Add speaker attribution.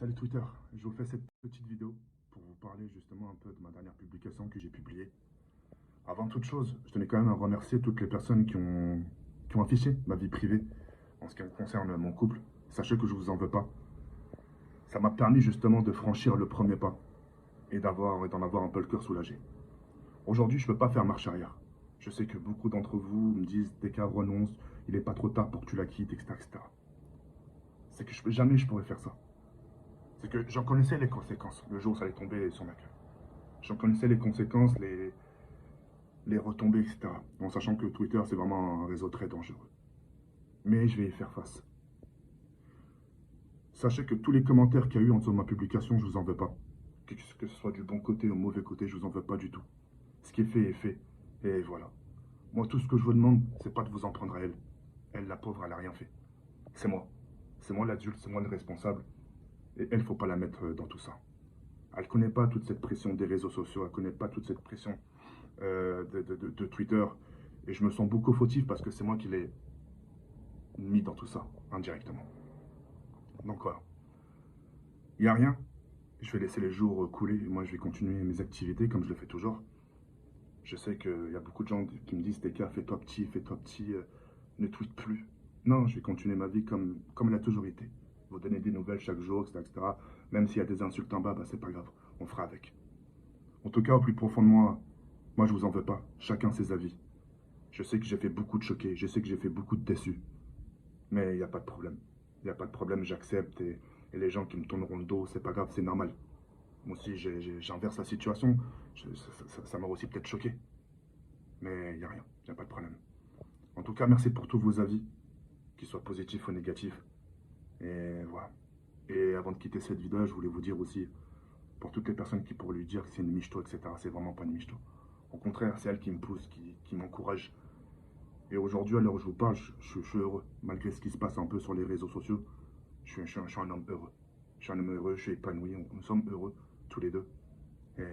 Speaker 1: Salut Twitter, je vous fais cette petite vidéo pour vous parler justement un peu de ma dernière publication que j'ai publiée. Avant toute chose, je tenais quand même à remercier toutes les personnes qui ont affiché ma vie privée en ce qui concerne mon couple. Sachez que je vous en veux pas. Ça m'a permis justement de franchir le premier pas et d'en avoir un peu le cœur soulagé. Aujourd'hui, je ne peux pas faire marche arrière. Je sais que beaucoup d'entre vous me disent dès qu'elle renonce, il n'est pas trop tard pour que tu la quittes, etc. etc. C'est que jamais je pourrais faire ça. C'est que j'en connaissais les conséquences le jour où ça allait tomber sur ma gueule. J'en connaissais les conséquences, les retombées, etc. En sachant que Twitter, c'est vraiment un réseau très dangereux. Mais je vais y faire face. Sachez que tous les commentaires qu'il y a eu en dessous de ma publication, je vous en veux pas. Que ce soit du bon côté ou mauvais côté, je vous en veux pas du tout. Ce qui est fait est fait. Et voilà. Moi, tout ce que je vous demande, c'est pas de vous en prendre à elle. Elle, la pauvre, elle a rien fait. C'est moi. C'est moi l'adulte, c'est moi le responsable. Et elle, faut pas la mettre dans tout ça. Elle connaît pas toute cette pression des réseaux sociaux, elle connaît pas toute cette pression de Twitter. Et je me sens beaucoup fautif parce que c'est moi qui l'ai mis dans tout ça, indirectement. Donc voilà. Il n'y a rien. Je vais laisser les jours couler et moi je vais continuer mes activités comme je le fais toujours. Je sais qu'il y a beaucoup de gens qui me disent TK, fais-toi petit, ne tweet plus. Non, je vais continuer ma vie comme elle a toujours été. Vous donner des nouvelles chaque jour, etc. etc. Même s'il y a des insultes en bas, bah, c'est pas grave, on fera avec. En tout cas, au plus profond de moi je vous en veux pas. Chacun ses avis. Je sais que j'ai fait beaucoup de choqués, je sais que j'ai fait beaucoup de déçus. Mais il n'y a pas de problème. Il n'y a pas de problème, j'accepte. Et les gens qui me tourneront le dos, c'est pas grave, c'est normal. Moi aussi, j'inverse la situation. Ça m'a aussi peut-être choqué. Mais il n'y a rien, il n'y a pas de problème. En tout cas, merci pour tous vos avis, qu'ils soient positifs ou négatifs. Et voilà. Et avant de quitter cette vidéo, je voulais vous dire aussi, pour toutes les personnes qui pourraient lui dire que c'est une michto, etc., c'est vraiment pas une michto. Au contraire, c'est elle qui me pousse, qui m'encourage. Et aujourd'hui, à l'heure où je vous parle, je suis heureux. Malgré ce qui se passe un peu sur les réseaux sociaux, je suis un homme heureux. Je suis un homme heureux, je suis épanoui, nous sommes heureux, tous les deux. Et